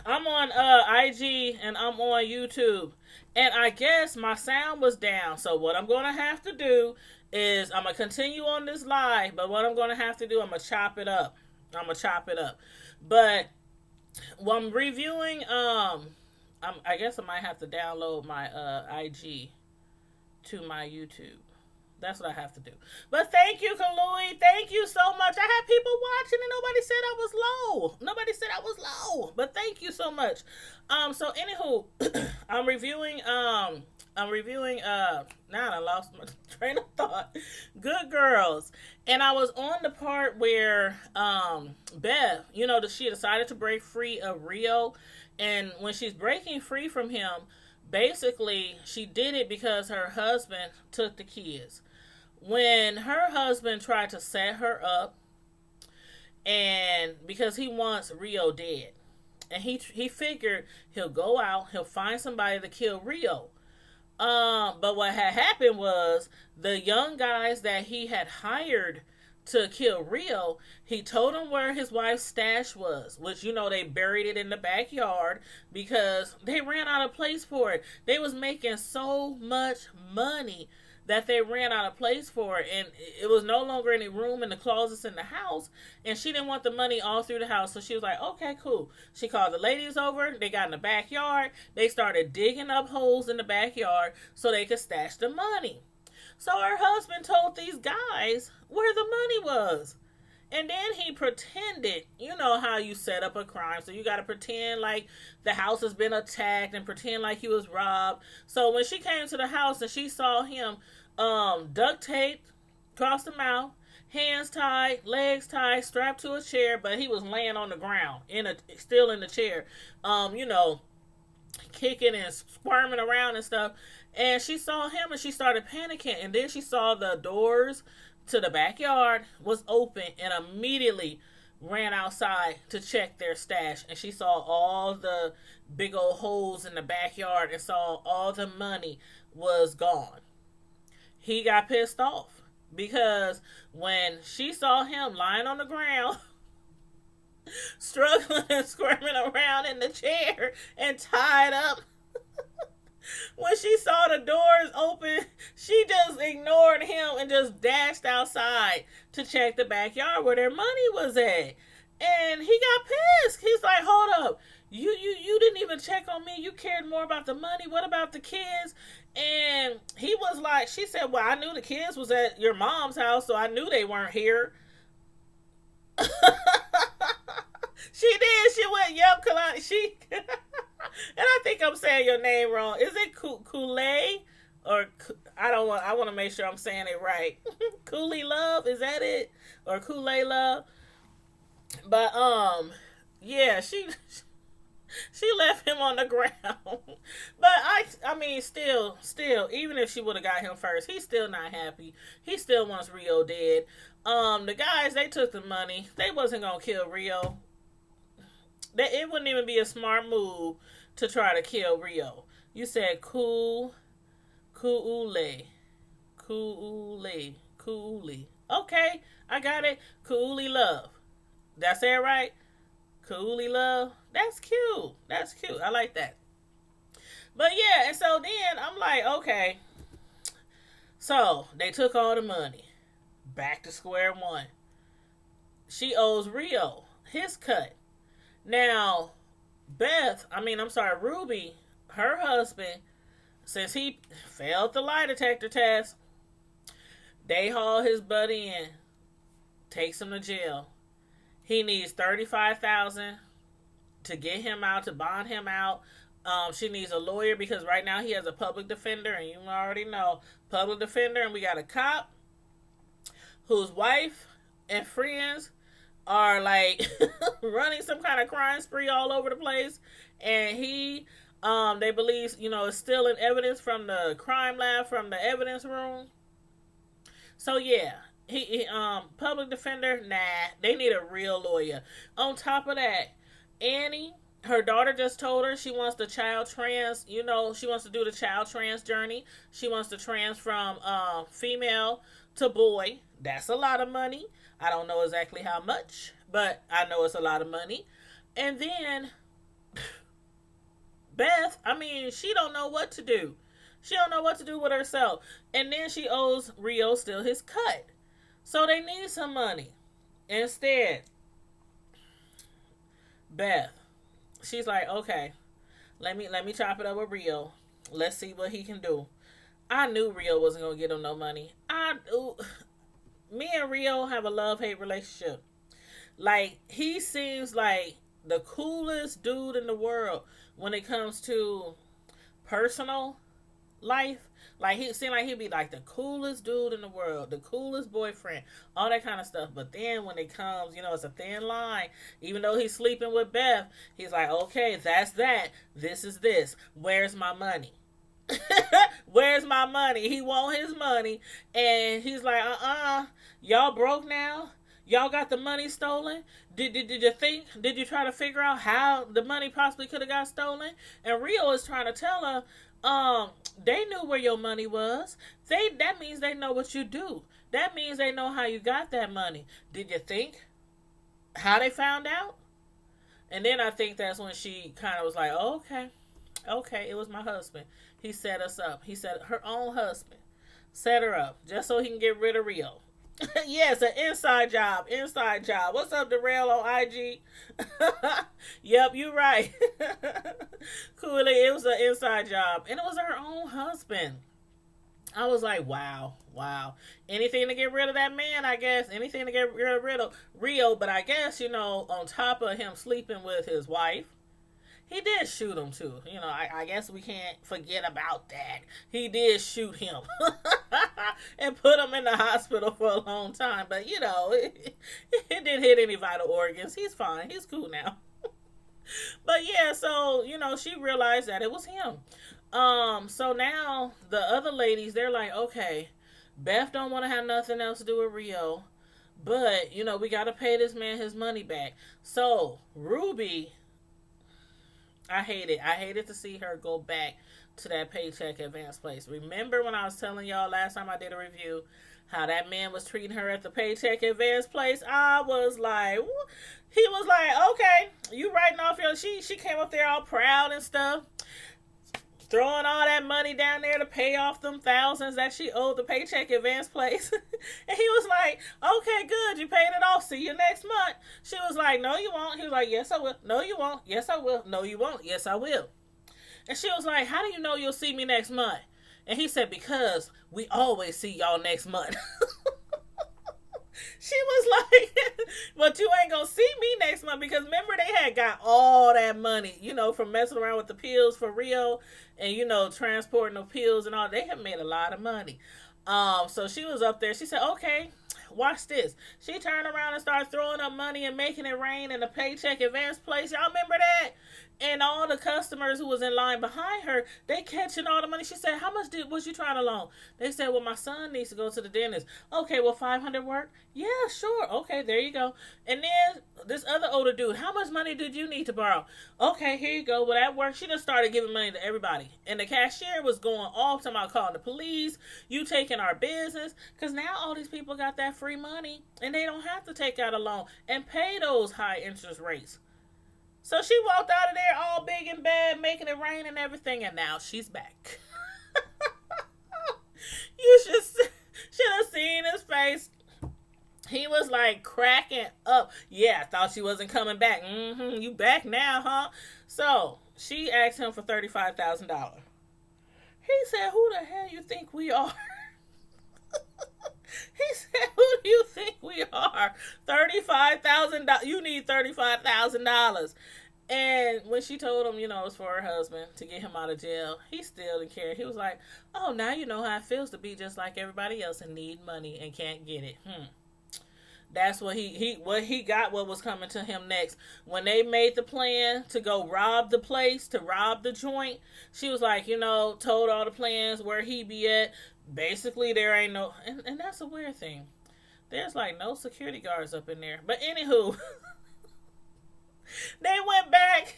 I'm on IG and I'm on YouTube. And I guess my sound was down. So what I'm gonna have to do is I'm gonna continue on this live, but what I'm gonna have to do, I'm gonna chop it up. I'm gonna chop it up. But when I'm reviewing, I guess I might have to download my IG to my YouTube. That's what I have to do. But thank you, Kalui. Thank you so much. I had people watching and nobody said I was low. Nobody said I was low. But thank you so much. So anywho, I'm reviewing now I lost my train of thought. Good Girls. And I was on the part where Beth, she decided to break free of Rio, and when she's breaking free from him, basically she did it because her husband took the kids. When her husband tried to set her up, and because he wants Rio dead, and he figured he'll go out, he'll find somebody to kill Rio. But what had happened was the young guys that he had hired to kill Rio, he told them where his wife's stash was, which they buried it in the backyard because they ran out of place for it. They was making so much money that they ran out of place for it, and it was no longer any room in the closets in the house, and she didn't want the money all through the house. So she was like, okay, cool. She called the ladies over. They got in the backyard. They started digging up holes in the backyard so they could stash the money. So her husband told these guys where the money was. And then he pretended, how you set up a crime. So you got to pretend like the house has been attacked and pretend like he was robbed. So when she came to the house and she saw him duct taped across the mouth, hands tied, legs tied, strapped to a chair, but he was laying on the ground, still in the chair, kicking and squirming around and stuff. And she saw him and she started panicking. And then she saw the doors to the backyard was open and immediately ran outside to check their stash. And she saw all the big old holes in the backyard and saw all the money was gone. He got pissed off because when she saw him lying on the ground, struggling and squirming around in the chair and tied up, when she saw the doors open, she just ignored him and just dashed outside to check the backyard where their money was at. And he got pissed. He's like, hold up. You didn't even check on me. You cared more about the money. What about the kids? And he was like, she said, well, I knew the kids was at your mom's house, so I knew they weren't here. She did. She went, yep, Kalani. And I think I'm saying your name wrong. Is it Kool-Aid? Or I want to make sure I'm saying it right. Cooley Love, is that it? Or Kool-Aid Love? But yeah, she left him on the ground. But I mean, still, even if she would have got him first, he's still not happy. He still wants Rio dead. The guys, they took the money. They wasn't gonna kill Rio. It wouldn't even be a smart move to try to kill Rio. You said Kool-Aid, Kool-Aid. Okay, I got it. Kool-Aid Love. Did I say it right? Kool-Aid Love. That's cute. That's cute. I like that. But yeah, and so then I'm like, okay. So they took all the money. Back to square one. She owes Rio his cut. Now, Ruby, her husband, since he failed the lie detector test, they haul his buddy in, takes him to jail. He needs 35,000 to get him out, to bond him out. She needs a lawyer because right now he has a public defender, and you already know public defender, and we got a cop whose wife and friends are like running some kind of crime spree all over the place, and they believe is stealing evidence from the crime lab, from the evidence room. So yeah, he public defender, nah, they need a real lawyer. On top of that, Annie, her daughter just told her she wants the child trans, she wants to do the child trans journey. She wants to trans from female to boy. That's a lot of money. I don't know exactly how much, but I know it's a lot of money. And then Beth, I mean, she don't know what to do. She don't know what to do with herself. And then she owes Rio still his cut. So they need some money. Instead, Beth, she's like, okay, let me chop it up with Rio. Let's see what he can do. I knew Rio wasn't gonna get him no money. Me and Rio have a love hate relationship. Like, he seems like the coolest dude in the world when it comes to personal life. Like, he seemed like he'd be like the coolest dude in the world, the coolest boyfriend, all that kind of stuff. But then when it comes, it's a thin line. Even though he's sleeping with Beth, he's like, okay, that's that. This is this. Where's my money? Where's my money? He want his money. And he's like, y'all broke now? Y'all got the money stolen? Did you think? Did you try to figure out how the money possibly could have got stolen? And Rio is trying to tell her, they knew where your money was. That means they know what you do. That means they know how you got that money. Did you think how they found out? And then I think that's when she kind of was like, oh, okay, it was my husband. He set us up. He said her own husband set her up just so he can get rid of Rio. Yes, an inside job. What's up, Darrell on IG? Yep, you right. Coolly, it was an inside job. And it was her own husband. I was like, wow. Anything to get rid of that man, I guess. Anything to get rid of Rio. But I guess, on top of him sleeping with his wife, he did shoot him too. I guess we can't forget about that. He did shoot him and put him in the hospital for a long time. But, it didn't hit any vital organs. He's fine. He's cool now. But yeah, so, she realized that it was him. So now the other ladies, they're like, okay, Beth don't want to have nothing else to do with Rio. But, we got to pay this man his money back. So Ruby, I hated to see her go back to that paycheck advance place. Remember when I was telling y'all last time I did a review how that man was treating her at the paycheck advance place? I was like, he was like, okay, you writing off your, she came up there all proud and stuff, throwing all that money down there to pay off them thousands that she owed the paycheck advance place. And he was like, okay, good, you paid it off, see you next month. She was like, no you won't. He was like, yes I will. No you won't. Yes I will. No you won't. Yes I will. And she was like, how do you know you'll see me next month? And he said, because we always see y'all next month. She was like, but you ain't gonna see me next month, because remember they had got all that money, from messing around with the pills for Rio and, transporting the pills and all. They have made a lot of money. So she was up there. She said, okay, watch this. She turned around and started throwing up money and making it rain in the paycheck advance place. Y'all remember that? And all the customers who was in line behind her, they catching all the money. She said, how much was you trying to loan? They said, well, my son needs to go to the dentist. Okay, well, $500 work? Yeah, sure. Okay, there you go. And then this other older dude, how much money did you need to borrow? Okay, here you go. Well, that worked. She just started giving money to everybody. And the cashier was going off, talking about calling the police, you taking our business. Because now all these people got that free money, and they don't have to take out a loan and pay those high interest rates. So she walked out of there all big and bad, making it rain and everything, and now she's back. You should have seen his face. He was like cracking up. Yeah, I thought she wasn't coming back. You back now, huh? So she asked him for $35,000. He said, who the hell you think we are? He said, who do you think we are? $35,000. You need $35,000. And when she told him, it was for her husband to get him out of jail, he still didn't care. He was like, oh, now you know how it feels to be just like everybody else and need money and can't get it. That's what he got, what was coming to him next. When they made the plan to go rob the place, to rob the joint, she was like, told all the plans where he be at. Basically, there ain't no, and that's a weird thing. There's like no security guards up in there. But anywho, they went back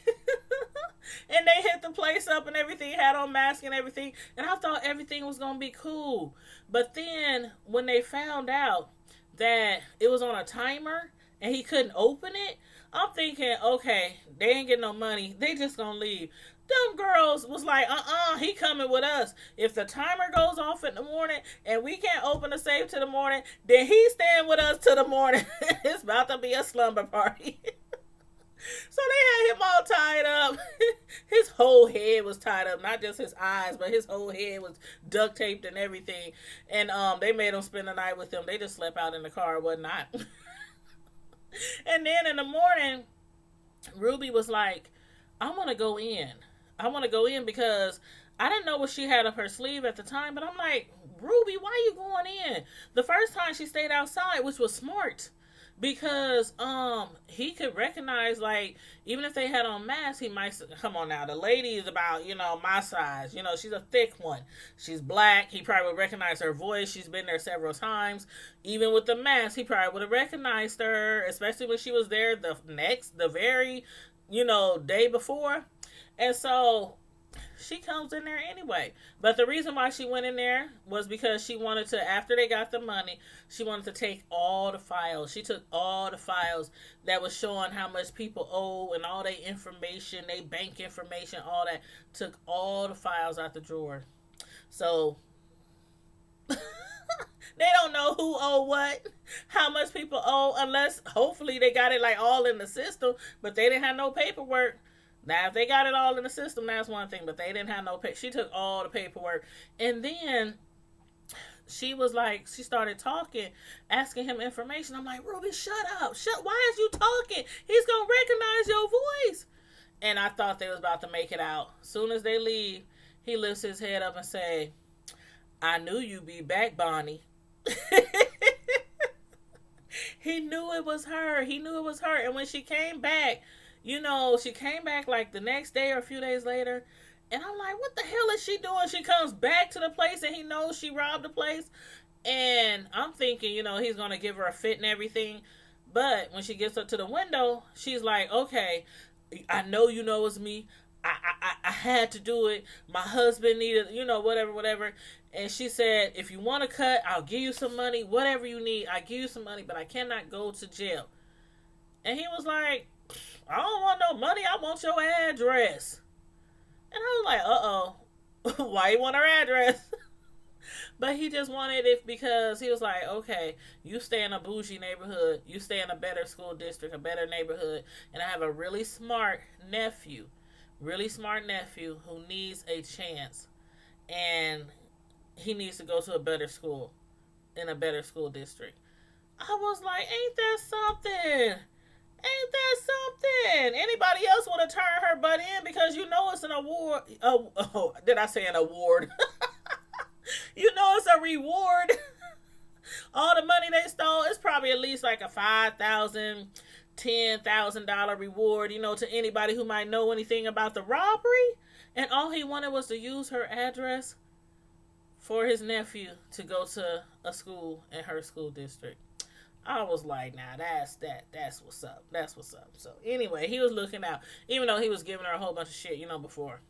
and they hit the place up and everything, had on masks and everything. And I thought everything was going to be cool. But then when they found out that it was on a timer and he couldn't open it, I'm thinking, okay, they ain't getting no money. They just gonna leave. Them girls was like, he coming with us. If the timer goes off in the morning and we can't open the safe till the morning, then he's staying with us till the morning. It's about to be a slumber party. So they had him all tied up. His whole head was tied up, not just his eyes, but his whole head was duct taped and everything. And they made him spend the night with them. They just slept out in the car, whatnot. And then in the morning, Ruby was like, I want to go in. I want to go in because I didn't know what she had up her sleeve at the time. But I'm like, Ruby, why are you going in? The first time she stayed outside, which was smart. Because he could recognize, like, even if they had on masks, he might come on now. The lady is about, my size. She's a thick one. She's black. He probably would recognize her voice. She's been there several times. Even with the mask, he probably would have recognized her, especially when she was there the very, day before. And so she comes in there anyway. But the reason why she went in there was because she wanted to, after they got the money, she wanted to take all the files. She took all the files that was showing how much people owe and all their information, their bank information, all that. Took all the files out the drawer. So they don't know who owe what, how much people owe, unless hopefully they got it like all in the system, but they didn't have no paperwork. Now, if they got it all in the system, that's one thing, but they didn't have no She took all the paperwork. And then she was like, she started talking, asking him information. I'm like, Ruby, shut up. Why is you talking? He's going to recognize your voice. And I thought they was about to make it out. Soon as they leave, he lifts his head up and say, I knew you'd be back, Bonnie. He knew it was her. He knew it was her. And when she came back, she came back like the next day or a few days later. And I'm like, what the hell is she doing? She comes back to the place and he knows she robbed the place. And I'm thinking, he's going to give her a fit and everything. But when she gets up to the window, she's like, okay, I know it's me. I had to do it. My husband needed, whatever. And she said, if you want to cut, I'll give you some money. Whatever you need, I'll give you some money. But I cannot go to jail. And he was like, I don't want no money. I want your address. And I was like, uh-oh. Why you want her address? But he just wanted it because he was like, okay, you stay in a bougie neighborhood. You stay in a better school district, a better neighborhood. And I have a really smart nephew who needs a chance. And he needs to go to a better school in a better school district. I was like, ain't that something? Ain't that something? Anybody else want to turn her butt in because it's an award? Oh, did I say an award? It's a reward. All the money they stole, it's probably at least like a $5,000, $10,000 reward, to anybody who might know anything about the robbery. And all he wanted was to use her address for his nephew to go to a school in her school district. I was like, nah, that's what's up. That's what's up. So anyway, he was looking out. Even though he was giving her a whole bunch of shit, before.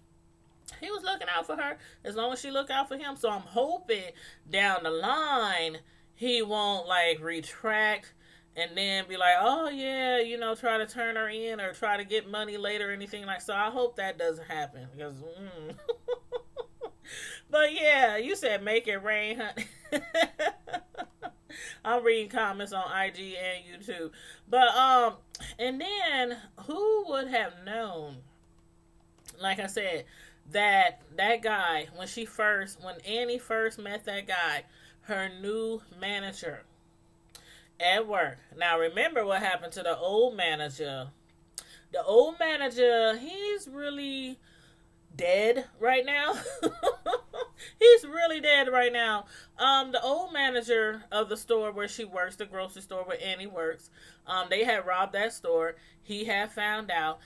He was looking out for her as long as she looked out for him. So I'm hoping down the line he won't like retract and then be like, oh yeah, try to turn her in or try to get money later or anything like. So I hope that doesn't happen because. But yeah, you said make it rain, honey. I'm reading comments on IG and YouTube. But and then who would have known, like I said, that guy, when Annie first met that guy, her new manager at work. Now remember what happened to the old manager. The old manager, he's really dead right now. He's really dead right now. The old manager of the store where she works, the grocery store where Annie works, they had robbed that store. He had found out.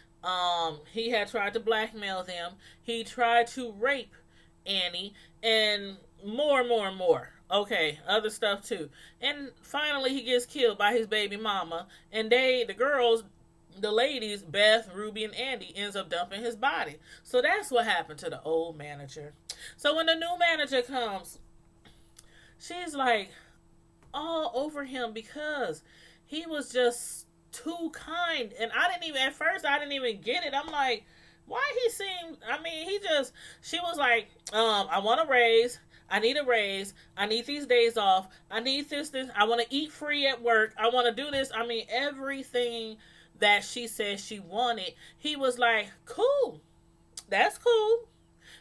He had tried to blackmail them. He tried to rape Annie and more. Okay, other stuff too. And finally he gets killed by his baby mama. And the ladies, Beth, Ruby, and Andy, ends up dumping his body. So that's what happened to the old manager. So when the new manager comes, she's like all over him because he was just too kind. And I didn't even, at first, I didn't even get it. I'm like, why he seemed, I mean, she was like, I want a raise. I need a raise. I need these days off. I need this. I want to eat free at work. I want to do this. I mean, everything that she said she wanted, he was like, cool. That's cool.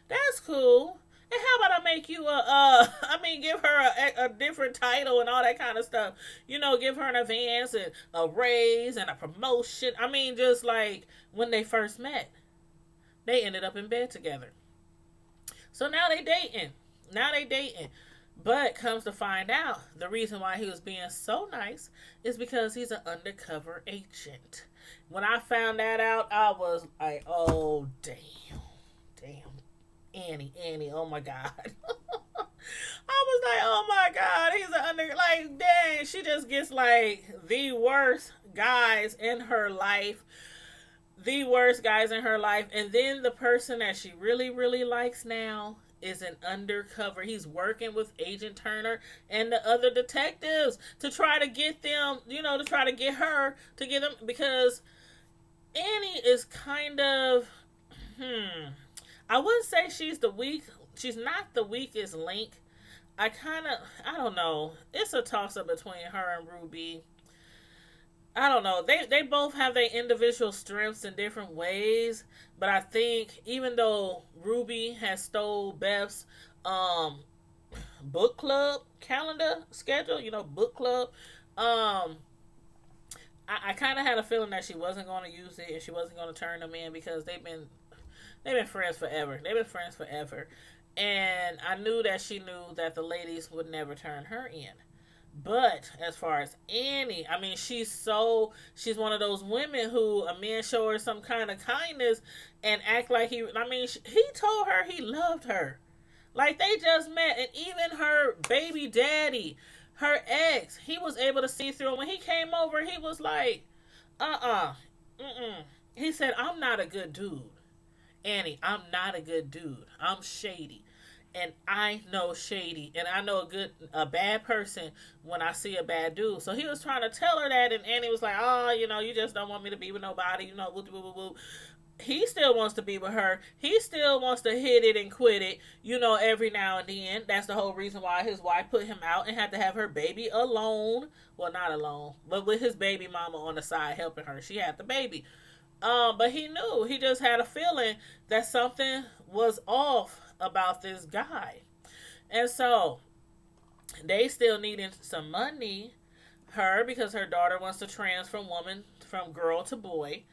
That's cool. And how about I make you I mean, give her a different title and all that kind of stuff. You know, give her an advance and a raise and a promotion. I mean, just like when they first met, they ended up in bed together. So now they dating. Now they dating. But comes to find out, the reason why he was being so nice is because he's an undercover agent. When I found that out, I was like, oh, damn. Damn. Annie, oh my God. I was like, oh my God, he's an like, dang, she just gets like the worst guys in her life. The worst guys in her life. And then the person that she really, really likes now is an undercover. He's working with Agent Turner and the other detectives to try to get them, you know, to try to get her, to get them, because Annie is kind of, I wouldn't say she's not the weakest link. I don't know. It's a toss up between her and Ruby. I don't know. They both have their individual strengths in different ways, but I think even though Ruby has stole Beth's book club calendar schedule, you know, book club, I kind of had a feeling that she wasn't going to use it and she wasn't going to turn them in because they've been friends forever. They've been friends forever, and I knew that she knew that the ladies would never turn her in. But as far as Annie, I mean, she's one of those women who a man show her some kind of kindness and act like he told her he loved her. Like they just met, and even her baby daddy, her ex, he was able to see through. And when he came over, he was like, he said, I'm not a good dude. Annie, I'm not a good dude. I'm shady. And I know shady, and I know a bad person when I see a bad dude. So he was trying to tell her that, and Annie was like, oh, you know, you just don't want me to be with nobody, you know, woo, woo, woo, woo. He still wants to be with her. He still wants to hit it and quit it, you know, every now and then. That's the whole reason why his wife put him out and had to have her baby alone. Well, not alone, but with his baby mama on the side helping her. She had the baby. But he knew. He just had a feeling that something was off about this guy. And so they still needed some money. Her, because her daughter wants to transfer from girl to boy.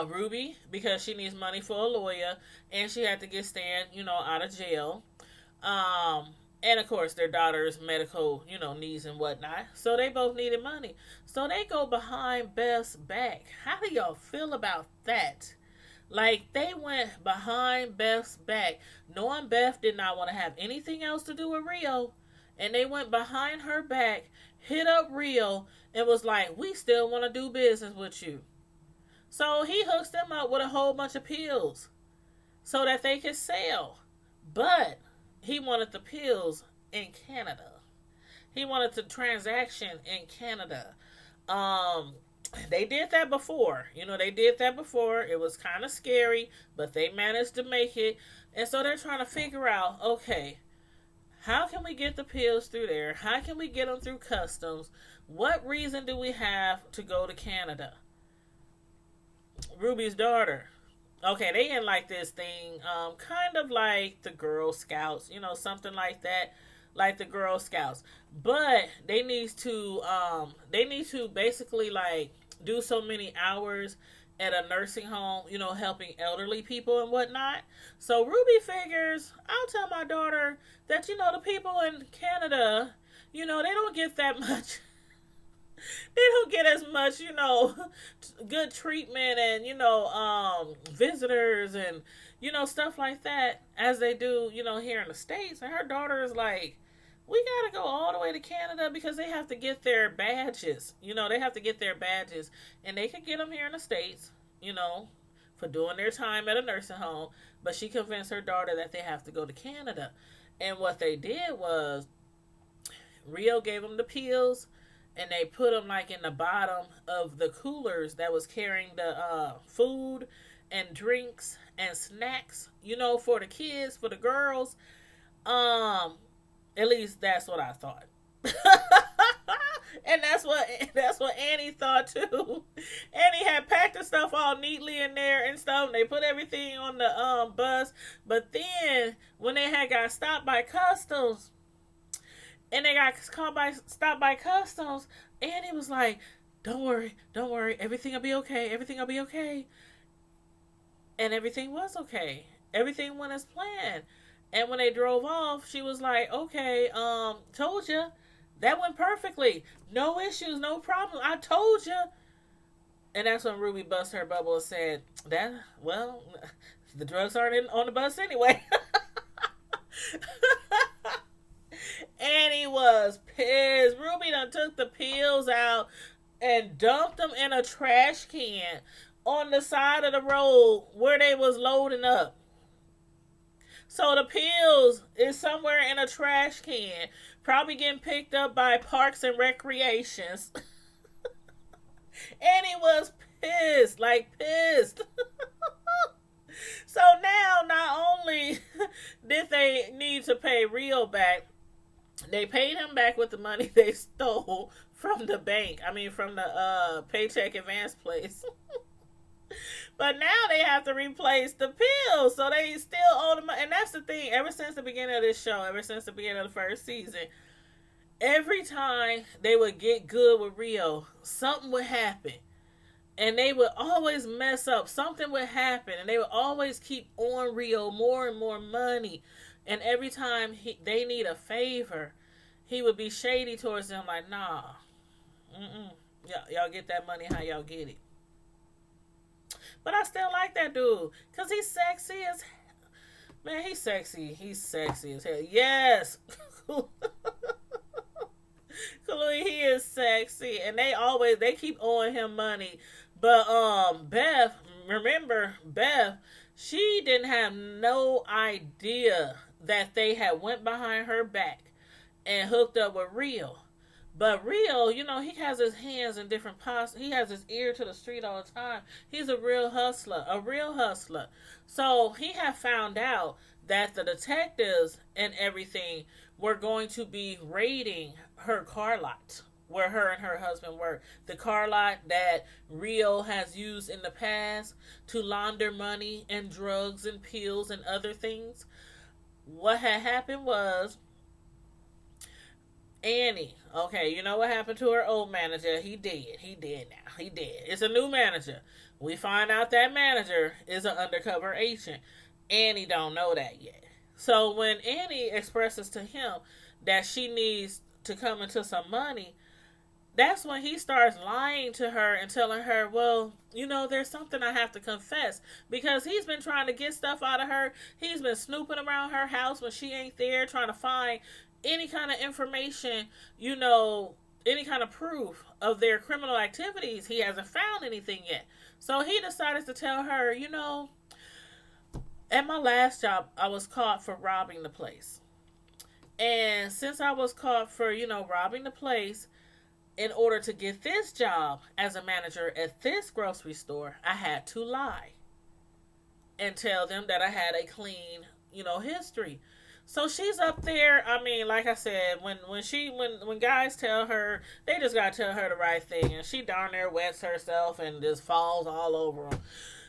Ruby, because she needs money for a lawyer, and she had to get Stan, you know, out of jail. And of course their daughter's medical, you know, needs and whatnot. So they both needed money. So they go behind Beth's back. How do y'all feel about that? Like, they went behind Beth's back, knowing Beth did not want to have anything else to do with Rio. And they went behind her back, hit up Rio, and was like, we still want to do business with you. So he hooks them up with a whole bunch of pills so that they could sell. But he wanted the pills in Canada. He wanted the transaction in Canada. They did that before. You know, they did that before. It was kind of scary, but they managed to make it. And so they're trying to figure out, okay, how can we get the pills through there? How can we get them through customs? What reason do we have to go to Canada? Ruby's daughter. Okay, they in like this thing, kind of like the Girl Scouts, you know, something like that, like the Girl Scouts. But they need to basically like do so many hours at a nursing home, you know, helping elderly people and whatnot. So Ruby figures, I'll tell my daughter that, you know, the people in Canada, you know, they don't get that much. They don't get as much, you know, good treatment and, you know, visitors and, you know, stuff like that as they do, you know, here in the States. And her daughter is like, we got to go all the way to Canada because they have to get their badges. You know, they have to get their badges. And they can get them here in the States, you know, for doing their time at a nursing home. But she convinced her daughter that they have to go to Canada. And what they did was Rio gave them the pills. and they put them like in the bottom of the coolers that was carrying the food and drinks and snacks, for the kids, for the girls. Um, at least that's what I thought. And that's what Annie thought too. Annie had packed the stuff all neatly in there and stuff. They put everything on the bus, but then when they had got stopped by customs, and they got stopped by customs, Annie was like, "Don't worry, everything will be okay. Everything will be okay." And everything was okay. Everything went as planned. And when they drove off, she was like, "Okay, told you." That went perfectly. No issues, no problem. I told you. And that's when Ruby bust her bubble and said, the drugs aren't on the bus anyway. Annie was pissed. Ruby done took the pills out and dumped them in a trash can on the side of the road where they was loading up. So the pills is somewhere in a trash can, probably getting picked up by Parks and Recreations. And he was pissed, like pissed. So now, not only did they need to pay Rio back, they paid him back with the money they stole from the bank. I mean, from the paycheck advance place. But now they have to replace the pills, so they still owe the money. And that's the thing. Ever since the beginning of this show, ever since the beginning of the first season, every time they would get good with Rio, something would happen. And they would always mess up. Something would happen. And they would always keep on Rio more and more money. And every time they need a favor, he would be shady towards them like, nah. Y'all get that money how y'all get it. But I still like that dude. Because he's sexy as hell. Man, he's sexy. He's sexy as hell. Yes. Kalui, he is sexy. And they keep owing him money. But Beth, remember, she didn't have no idea that they had went behind her back and hooked up with Rio. But Rio, he has his hands in different pots. He has his ear to the street all the time. He's a real hustler. So he had found out that the detectives and everything were going to be raiding her car lot where her and her husband were. The car lot that Rio has used in the past to launder money and drugs and pills and other things. What had happened was Annie, okay, you know what happened to her old manager? He did now. He did. It's a new manager. We find out that manager is an undercover agent. Annie don't know that yet. So when Annie expresses to him that she needs to come into some money, that's when he starts lying to her and telling her, well, there's something I have to confess. Because he's been trying to get stuff out of her. He's been snooping around her house when she ain't there, trying to find any kind of information, any kind of proof of their criminal activities. He hasn't found anything yet. So he decided to tell her, at my last job, I was caught for robbing the place. And since I was caught for, robbing the place, in order to get this job as a manager at this grocery store, I had to lie and tell them that I had a clean, history. So she's up there. I mean, like I said, when guys tell her, they just gotta tell her the right thing, and she darn near wets herself and just falls all over them.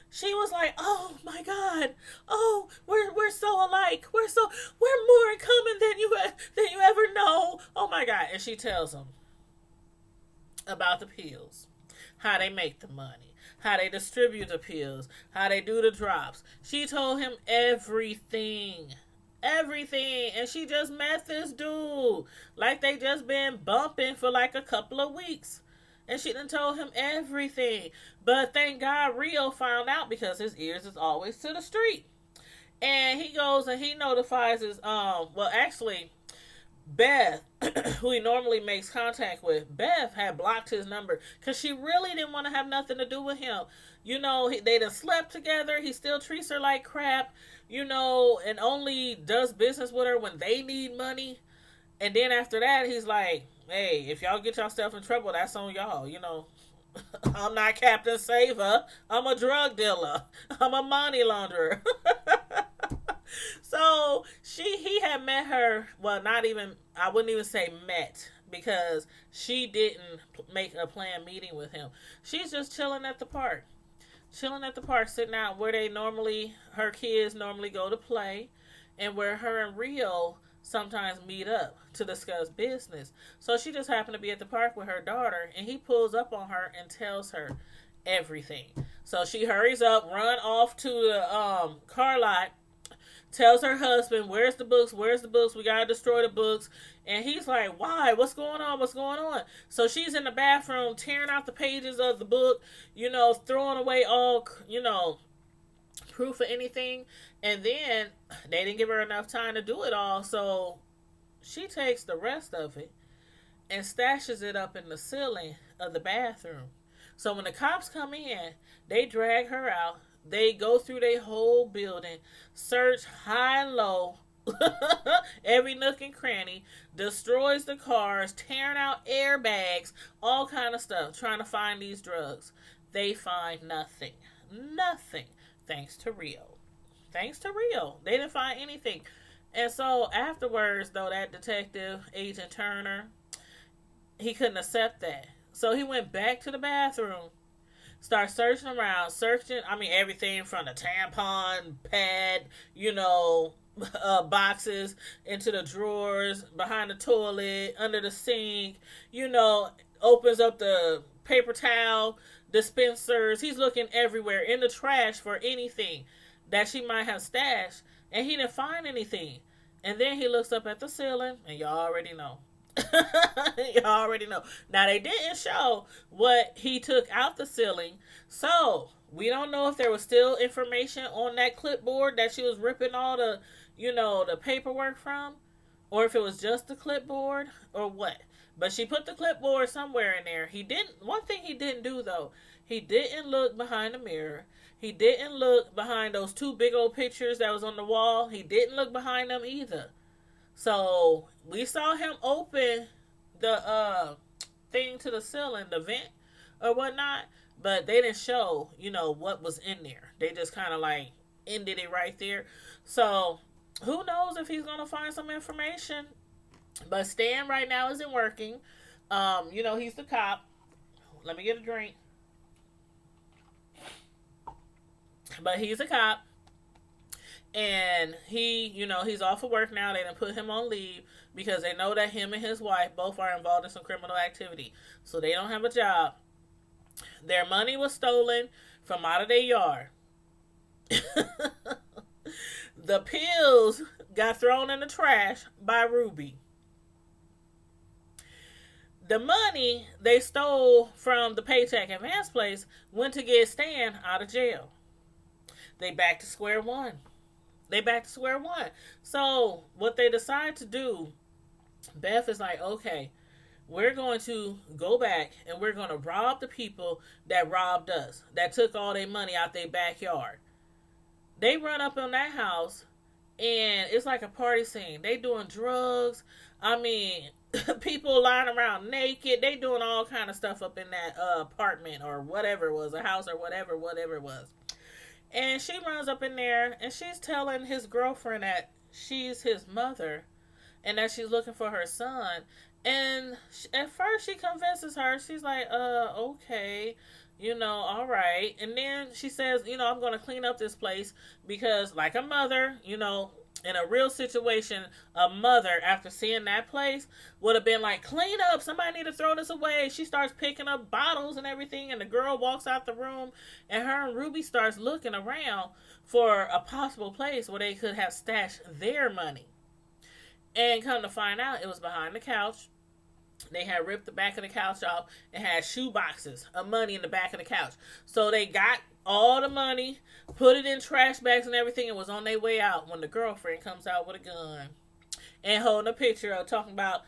She was like, "Oh my God! Oh, we're so alike. We're more in common than you ever know. Oh my God!" And she tells him about the pills, how they make the money, how they distribute the pills, how they do the drops. She told him everything. And she just met this dude like they just been bumping for like a couple of weeks, and she done told him everything. But thank God Rio found out, because his ears is always to the street. And he goes and he notifies his actually Beth, who he normally makes contact with, Beth had blocked his number because she really didn't want to have nothing to do with him. They done slept together. He still treats her like crap, and only does business with her when they need money. And then after that, he's like, Hey, if y'all get yourself in trouble, that's on y'all. I'm not Captain Saver. I'm a drug dealer. I'm a money launderer. So he had met her. Well, not even. I wouldn't even say met because she didn't make a planned meeting with him. She's just chilling at the park, sitting out where her kids normally go to play, and where her and Rio sometimes meet up to discuss business. So she just happened to be at the park with her daughter, and he pulls up on her and tells her everything. So she hurries up, run off to the car lot, tells her husband, "Where's the books? Where's the books? We gotta destroy the books." And he's like, "Why? What's going on? What's going on?" So she's in the bathroom tearing out the pages of the book, throwing away all, proof of anything. And then they didn't give her enough time to do it all. So she takes the rest of it and stashes it up in the ceiling of the bathroom. So when the cops come in, they drag her out. They go through their whole building, search high and low, every nook and cranny, destroys the cars, tearing out airbags, all kind of stuff, trying to find these drugs. They find nothing. Nothing. Thanks to Rio. Thanks to Rio. They didn't find anything. And so afterwards, though, that detective, Agent Turner, he couldn't accept that. So he went back to the bathroom, start searching around, everything from the tampon pad, boxes into the drawers, behind the toilet, under the sink, opens up the paper towel dispensers. He's looking everywhere in the trash for anything that she might have stashed, and he didn't find anything. And then he looks up at the ceiling, and y'all already know. Y'all already know. Now, they didn't show what he took out the ceiling, so we don't know if there was still information on that clipboard that she was ripping all the, the paperwork from, or if it was just the clipboard, or what. But she put the clipboard somewhere in there. One thing he didn't do, though, he didn't look behind the mirror. He didn't look behind those two big old pictures that was on the wall. He didn't look behind them either. So we saw him open the thing to the ceiling, the vent or whatnot, but they didn't show, what was in there. They just kind of like ended it right there. So who knows if he's going to find some information. But Stan right now isn't working. He's the cop. Let me get a drink. But he's a cop. And he's off of work now. They done put him on leave because they know that him and his wife both are involved in some criminal activity. So they don't have a job. Their money was stolen from out of their yard. The pills got thrown in the trash by Ruby. The money they stole from the Paycheck Advance place went to get Stan out of jail. They back to square one. So what they decide to do, Beth is like, okay, we're going to go back and we're going to rob the people that robbed us, that took all their money out their backyard. They run up on that house and it's like a party scene. They doing drugs. People lying around naked. They doing all kind of stuff up in that apartment or whatever it was, a house or whatever it was. And she runs up in there and she's telling his girlfriend that she's his mother and that she's looking for her son. And at first she convinces her. She's like, okay, all right. And then she says, I'm going to clean up this place because like a mother, in a real situation, a mother, after seeing that place, would have been like, clean up, somebody need to throw this away. She starts picking up bottles and everything, and the girl walks out the room, and her and Ruby starts looking around for a possible place where they could have stashed their money. And come to find out, it was behind the couch. They had ripped the back of the couch off and had shoe boxes of money in the back of the couch. So they got all the money, put it in trash bags and everything, and was on their way out when the girlfriend comes out with a gun and holding a picture of talking about,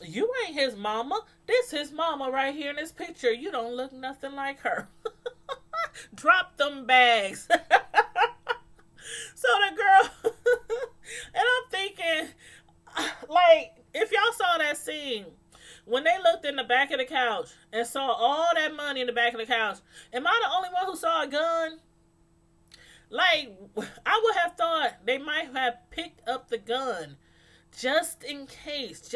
you ain't his mama. This his mama right here in this picture. You don't look nothing like her. Drop them bags. So the girl, and I'm thinking, like, if y'all saw that scene, back of the couch and saw all that money in the back of the couch, am I the only one who saw a gun? Like, I would have thought they might have picked up the gun just in case.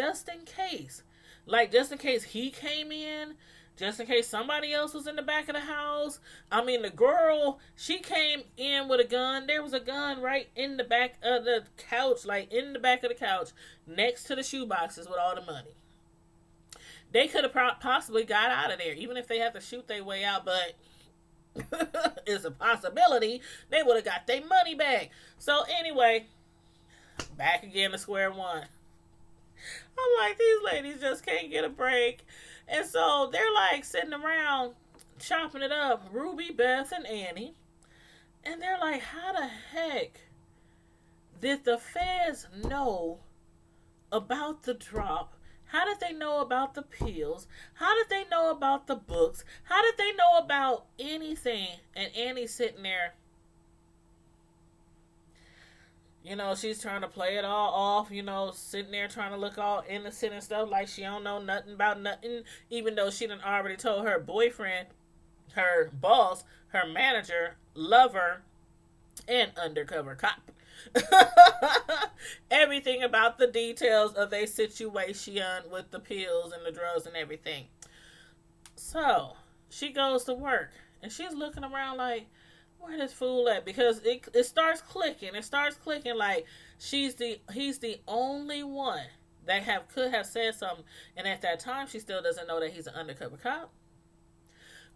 Like, just in case he came in, just in case somebody else was in the back of the house. I mean, the girl, she came in with a gun. There was a gun right in the back of the couch, like in the back of the couch, next to the shoe boxes with all the money. They could have possibly got out of there, even if they had to shoot their way out, but it's a possibility they would have got their money back. So anyway, back again to square one. I'm like, these ladies just can't get a break. And so they're like sitting around chopping it up, Ruby, Beth, and Annie. And they're like, how the heck did the feds know about the drop? How did they know about the pills? How did they know about the books? How did they know about anything? And Annie's sitting there. You know, she's trying to play it all off, you know, sitting there trying to look all innocent and stuff like she don't know nothing about nothing, even though she done already told her boyfriend, her boss, her manager, lover, and undercover cop everything about the details of their situation with the pills and the drugs and everything. So, she goes to work, and she's looking around like, where this fool at? Because it starts clicking. It starts clicking like he's the only one that could have said something. And at that time, she still doesn't know that he's an undercover cop.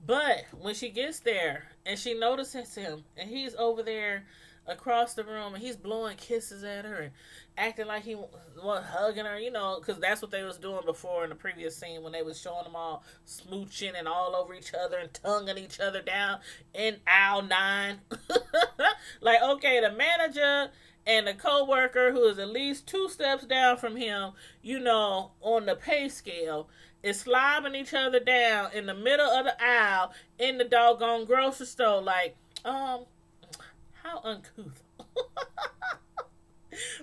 But when she gets there and she notices him, and he's over there across the room, and he's blowing kisses at her and acting like he was hugging her, you know, because that's what they was doing before in the previous scene when they was showing them all smooching and all over each other and tonguing each other down in aisle 9. Like, okay, the manager and the co-worker who is at least 2 steps down from him, you know, on the pay scale, is slobbing each other down in the middle of the aisle in the doggone grocery store. Like, how uncouth.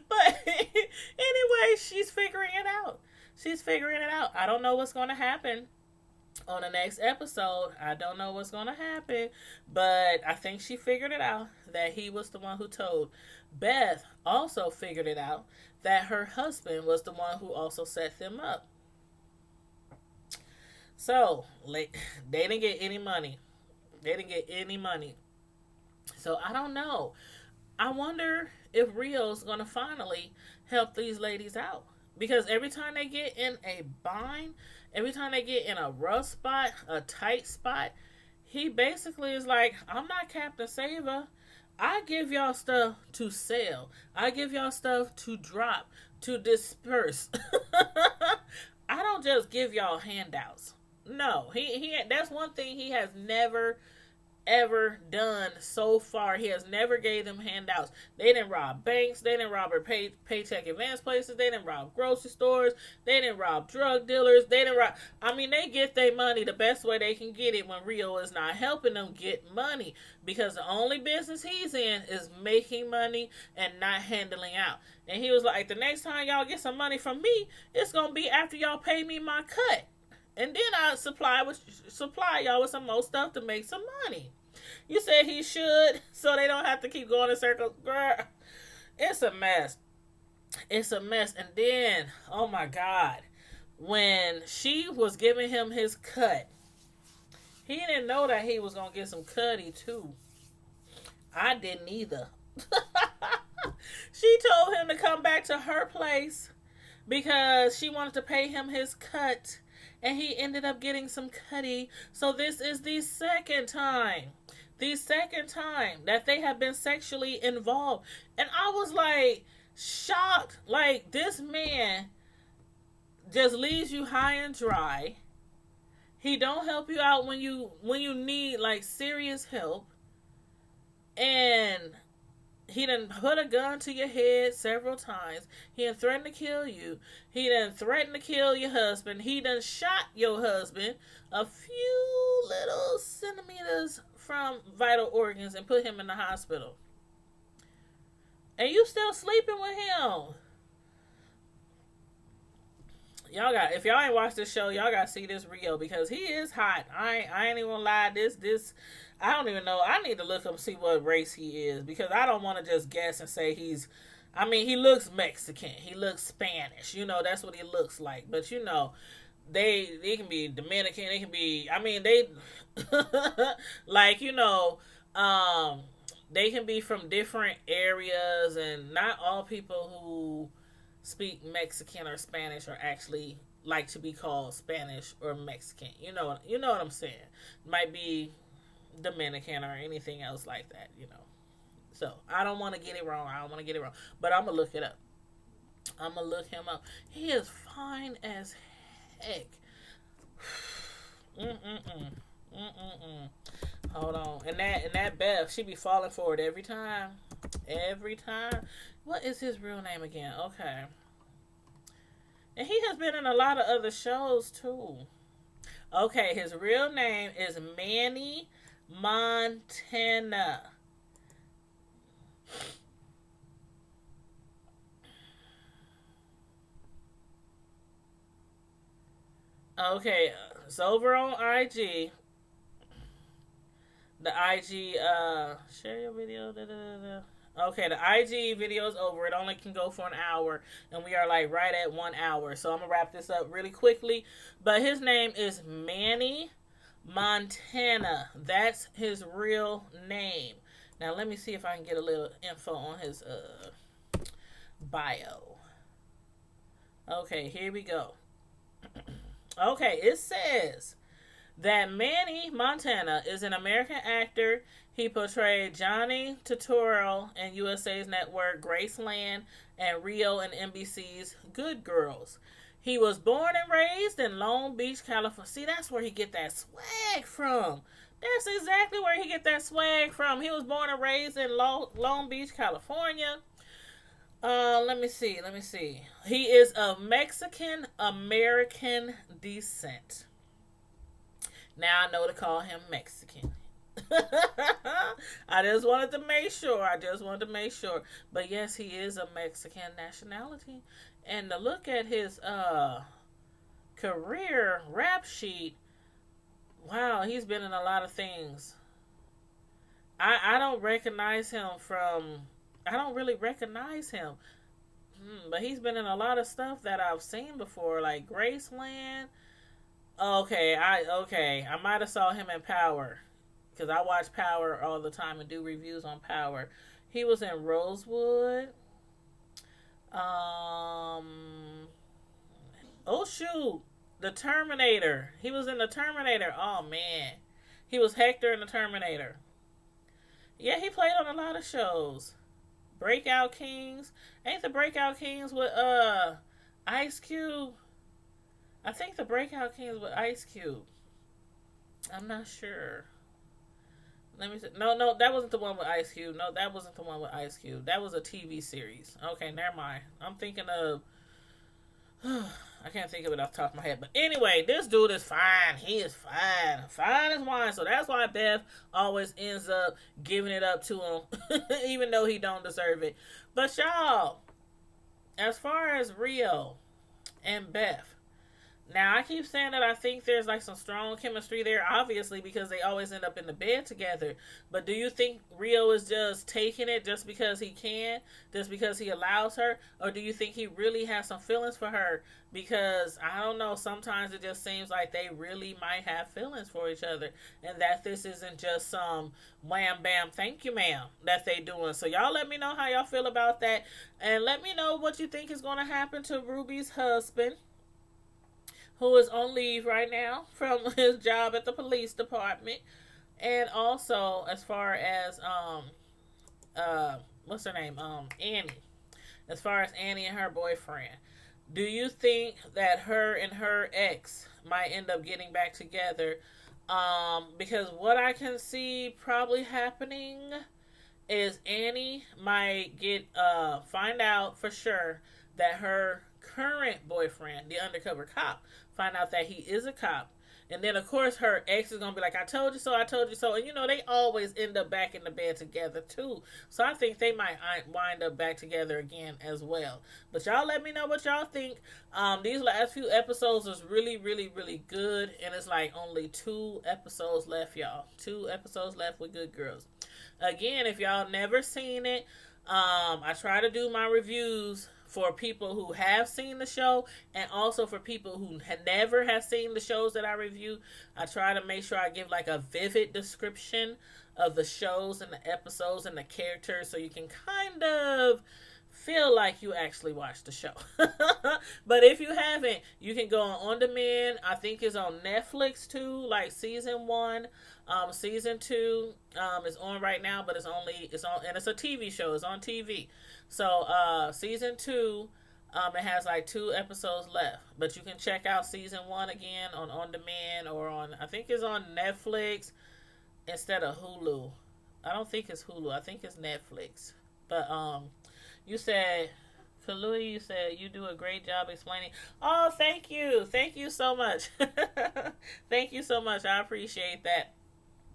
But anyway, she's figuring it out. I don't know what's going to happen on the next episode. I don't know what's going to happen, but I think she figured it out that he was the one who told. Beth also figured it out that her husband was the one who also set them up. So, they didn't get any money. So, I don't know. I wonder if Rio's going to finally help these ladies out. Because every time they get in a bind, every time they get in a rough spot, a tight spot, he basically is like, I'm not Captain Saver. I give y'all stuff to sell. I give y'all stuff to drop, to disperse. I don't just give y'all handouts. No, he that's one thing he has never ever done so far. He has never gave them handouts. They didn't rob banks. They didn't rob paycheck advance places. They didn't rob grocery stores. They didn't rob drug dealers. They didn't rob. I mean, they get their money the best way they can get it when Rio is not helping them get money, because the only business he's in is making money and not handling out. And he was like, the next time y'all get some money from me, it's gonna be after y'all pay me my cut. And then I supply y'all with some more stuff to make some money. You said he should, so they don't have to keep going in circles. Girl, it's a mess. And then, oh my God, when she was giving him his cut, he didn't know that he was going to get some cutty too. I didn't either. She told him to come back to her place because she wanted to pay him his cut. And he ended up getting some cutty. So this is the second time that they have been sexually involved. And I was like shocked. Like, this man just leaves you high and dry. He don't help you out when you need like serious help. And he done put a gun to your head several times. He done threatened to kill you. He done threatened to kill your husband. He done shot your husband a few little centimeters from vital organs and put him in the hospital. And you still sleeping with him. Y'all got, if y'all ain't watched this show, y'all gotta see this Rio because he is hot. I ain't even gonna lie. This I don't even know. I need to look up and see what race he is because I don't want to just guess and say he's. I mean, he looks Mexican. He looks Spanish. You know, that's what he looks like. But you know, they can be Dominican. They can be. I mean, they like you know, they can be from different areas, and not all people who speak Mexican or Spanish are actually like to be called Spanish or Mexican. You know what I'm saying. Might be Dominican or anything else like that. You know. So I don't want to get it wrong. I don't want to get it wrong, but I'm gonna look it up. I'm gonna look him up. He is fine as heck. Mm-mm-mm. Mm-mm-mm. Hold on. And that Beth, she be falling for it every time. Every time. What is his real name again? Okay. And he has been in a lot of other shows too. Okay, his real name is Manny Montana. Okay, it's over on IG. The IG share your video. Da, da, da, da. Okay, the IG video is over. It only can go for an hour, and we are like right at 1 hour. So I'm gonna wrap this up really quickly. But his name is Manny Montana. That's his real name. Now let me see if I can get a little info on his bio. Okay, here we go. Okay, it says that Manny Montana is an American actor. He portrayed Johnny Turturro in USA's network Graceland and Rio and NBC's Good Girls. He was born and raised in Long Beach, California. See, that's where he get that swag from. That's exactly where he get that swag from. He was born and raised in Long Beach, California. Let me see. Let me see. He is of Mexican American descent. Now I know to call him Mexican. I just wanted to make sure. I just wanted to make sure. But yes, he is a Mexican nationality. And to look at his career rap sheet, wow, he's been in a lot of things. I don't recognize him from. I don't really recognize him. But he's been in a lot of stuff that I've seen before, like Graceland. Okay. I might have saw him in Power because I watch Power all the time and do reviews on Power. He was in Rosewood. Oh shoot, the Terminator. He was in the Terminator. Oh man, he was Hector in the Terminator. Yeah, he played on a lot of shows. Breakout Kings. Ain't the Breakout Kings with Ice Cube? I think the Breakout Kings with Ice Cube. I'm not sure. Let me see. No, that wasn't the one with Ice Cube. No, that wasn't the one with Ice Cube. That was a TV series. Okay, never mind. I'm thinking of. I can't think of it off the top of my head. But anyway, this dude is fine. He is fine. Fine as wine. So that's why Beth always ends up giving it up to him. Even though he don't deserve it. But y'all, as far as Rio and Beth, now I keep saying that I think there's like some strong chemistry there, obviously, because they always end up in the bed together. But do you think Rio is just taking it just because he can, just because he allows her, or do you think he really has some feelings for her? Because I don't know, sometimes it just seems like they really might have feelings for each other, and that this isn't just some wham bam thank you ma'am that they doing. So y'all let me know how y'all feel about that, and let me know what you think is going to happen to Ruby's husband, who is on leave right now from his job at the police department. And also, as far as what's her name? Annie. As far as Annie and her boyfriend, do you think that her and her ex might end up getting back together? Because what I can see probably happening is Annie might get find out for sure that her current boyfriend, the undercover cop, find out that he is a cop, And then, of course, her ex is going to be like, I told you so, I told you so. And, they always end up back in the bed together, too. So I think they might wind up back together again as well. But y'all let me know what y'all think. These last few episodes was really, really, really good. And it's like only 2 episodes left, y'all. 2 episodes left with Good Girls. Again, if y'all never seen it, I try to do my reviews for people who have seen the show and also for people who never have seen the shows that I review. I try to make sure I give like a vivid description of the shows and the episodes and the characters so you can kind of feel like you actually watched the show. But if you haven't, you can go on demand. I think it's on Netflix too, like season 1. Season 2 is on right now, but it's on, and it's a TV show. It's on TV. So season 2, it has like 2 episodes left, but you can check out season 1 again on demand or on, I think it's on Netflix instead of Hulu. I don't think it's Hulu. I think it's Netflix. But you said, Kalui, you said you do a great job explaining. Oh, thank you. Thank you so much. Thank you so much. I appreciate that.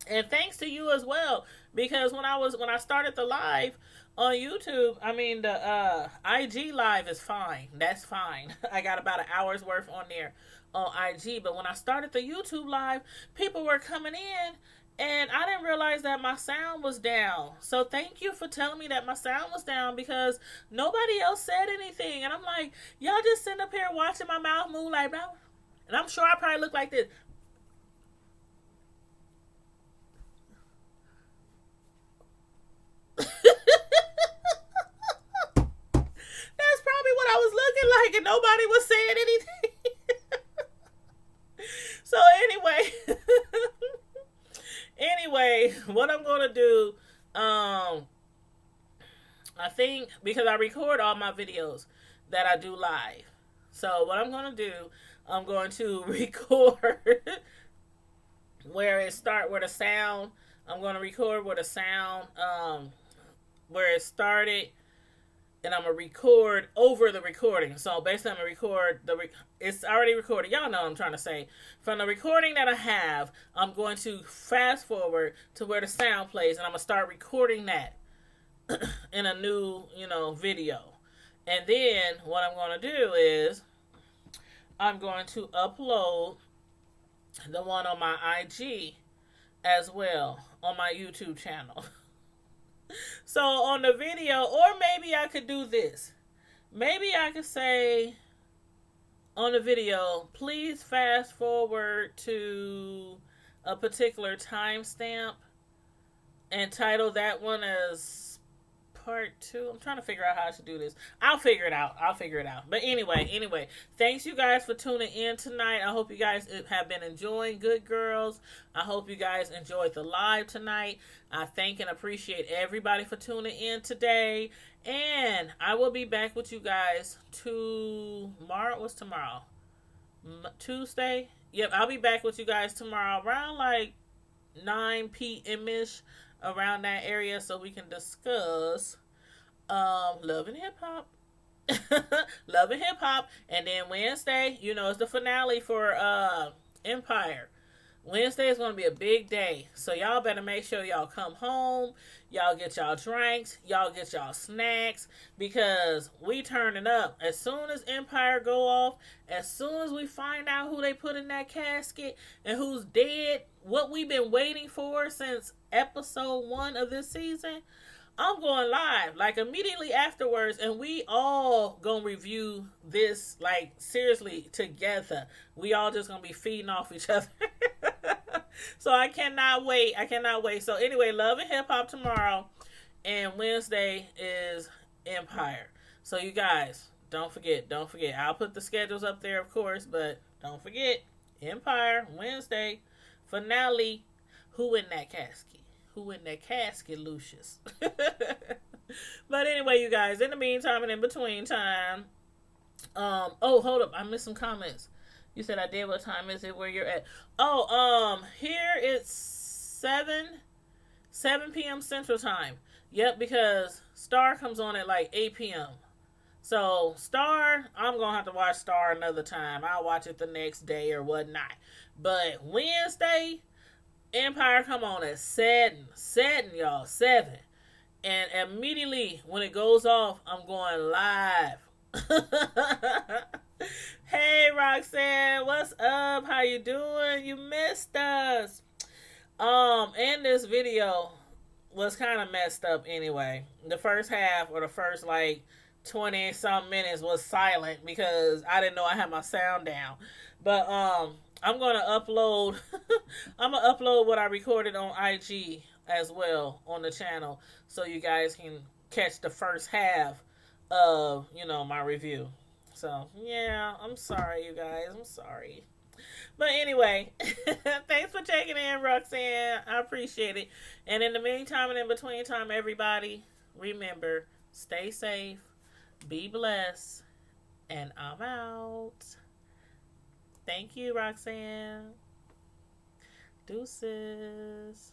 And thanks to you as well, because when I started the live on YouTube, I mean the IG live is fine. That's fine. I got about an hour's worth on there on IG, but when I started the YouTube live, people were coming in and I didn't realize that my sound was down. So thank you for telling me that my sound was down, because nobody else said anything. And I'm like, y'all just sitting up here watching my mouth move like that. And I'm sure I probably look like this. That's probably what I was looking like, and nobody was saying anything. So anyway, what I'm gonna do, I think, because I record all my videos that I do live. So what I'm gonna do, I'm going to record where the sound. I'm gonna record where the sound, where it started, and I'm going to record over the recording. So basically I'm going to record it's already recorded. Y'all know what I'm trying to say. From the recording that I have, I'm going to fast forward to where the sound plays, and I'm going to start recording that in a new, video. And then what I'm going to do is I'm going to upload the one on my IG as well on my YouTube channel. So on the video, or maybe I could do this. Maybe I could say on the video, please fast forward to a particular timestamp and title that one as part 2. I'm trying to figure out how I should do this. I'll figure it out. But anyway, thanks you guys for tuning in tonight. I hope you guys have been enjoying Good Girls. I hope you guys enjoyed the live tonight. I thank and appreciate everybody for tuning in today. And I will be back with you guys tomorrow. What's tomorrow? Tuesday? Yep, I'll be back with you guys tomorrow around like 9 p.m.-ish, around that area, so we can discuss Love and Hip Hop. Love and Hip Hop. And then Wednesday, it's the finale for Empire. Wednesday is going to be a big day. So y'all better make sure y'all come home. Y'all get y'all drinks. Y'all get y'all snacks. Because we turning up. As soon as Empire go off, as soon as we find out who they put in that casket and who's dead, what we've been waiting for since episode 1 of this season, I'm going live like immediately afterwards, and we all gonna review this like seriously together. We all just gonna be feeding off each other. So I cannot wait. So anyway, Love and Hip Hop tomorrow, and Wednesday is Empire. So you guys, don't forget. I'll put the schedules up there, of course, but don't forget, Empire Wednesday finale. Who in that casket? Lucius. But anyway, you guys, in the meantime and in between time, oh, hold up, I missed some comments. You said I did. What time is it where you're at? Oh, here it's 7 p.m. Central Time. Yep, because Star comes on at like 8 p.m. So Star, I'm gonna have to watch Star another time. I'll watch it the next day or whatnot. But Wednesday, Empire come on at seven, y'all, 7. And immediately when it goes off, I'm going live. Hey Roxanne, what's up? How you doing? You missed us. And this video was kind of messed up anyway. The first half or the first like 20 some minutes was silent because I didn't know I had my sound down. But I'm gonna upload I'm gonna upload what I recorded on IG as well on the channel so you guys can catch the first half of, my review. So yeah, I'm sorry you guys. I'm sorry. But anyway, thanks for checking in, Roxanne. I appreciate it. And in the meantime and in between time, everybody, remember, stay safe, be blessed, and I'm out. Thank you, Roxanne. Deuces.